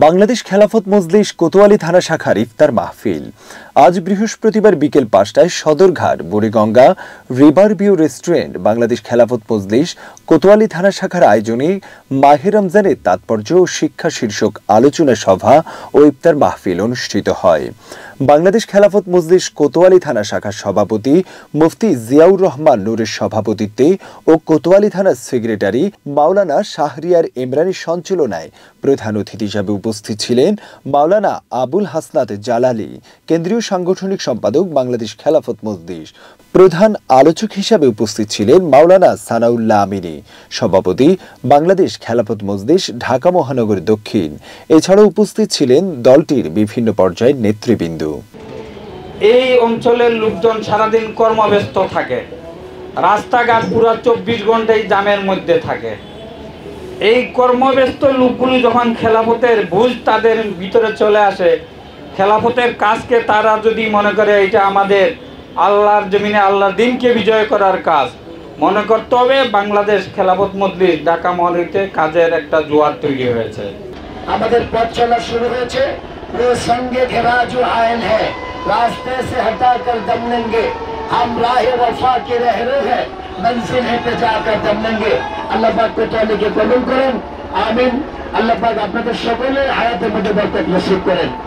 বাংলাদেশ খেলাফত মজলিস কোতোয়ালি থানা শাখার ইফতার মাহফিল আজ বৃহস্পতিবার বিকেল ৫টায় Sadarghat Buriganga river view restaurant Bangladesh Khelafat Majlis Kotwali থানা শাখার আয়োজনে মাহে রমজানের তাৎপর্য ও শিক্ষা শীর্ষক আলোচনা সভা ও ইফতার মাহফিল অনুষ্ঠিত হয়। বাংলাদেশ খেলাফত মজলিস কোতোয়ালি থানা শাখার সভাপতি মুফতি জিয়াউর রহমান নূরের সভাপতিত্বে ও কোতোয়ালি থানার সেক্রেটারি মাওলানা শাহরিয়ার ইমরানের সঞ্চালনায় প্রধান অতিথি হিসেবে উপস্থিত ছিলেন মাওলানা আবুল হাসনাত জালালি, কেন্দ্রীয় সাংগঠনিক সম্পাদক বাংলাদেশ খেলাফত মজলিস। প্রধান আলোচক হিসেবে উপস্থিত ছিলেন মাওলানা সানাউল্লাহ আমিনী, সভাপতি বাংলাদেশ খেলাফত মজলিস ঢাকা মহানগর দক্ষিণ। এছাড়াও উপস্থিত ছিলেন দলটির বিভিন্ন পর্যায়ের নেতৃবৃন্দ। এই অঞ্চলের লোকজন সারাদিন কর্মব্যস্ত থাকে, রাস্তাঘাট পুরো ২৪ ঘন্টাই জামের মধ্যে থাকে। এই কর্মব্যস্ত লোকগুলো যখন খেলাফতের বুঝ তাদের ভিতরে চলে আসে, খেলাফতের কাজকে তারা যদি মনে করে এটা আমাদের আল্লাহর জমিনে আল্লাহর দিনকে বিজয় করার কাজ মনে করতে হবে, বাংলাদেশ খেলাফত মজলিস ঢাকা মহানগরীতে কাজের একটা জোয়ার তৈরি হয়েছে। আমাদের পথ চলা শুরু হয়েছে। সঙ্গে ঘেরা जो आयल है रास्ते से हटा कर दम लेंगे, हम राह वफा के रहरे हैं, मंजिल है पे जाकर दम लेंगे। আল্লাহ পাক কোতোয়ালিকে কবুল করেন, আমিন। আল্লাহ পাক আপনাদের সকলের হায়াতের মধ্যে বরকত নসিব করেন।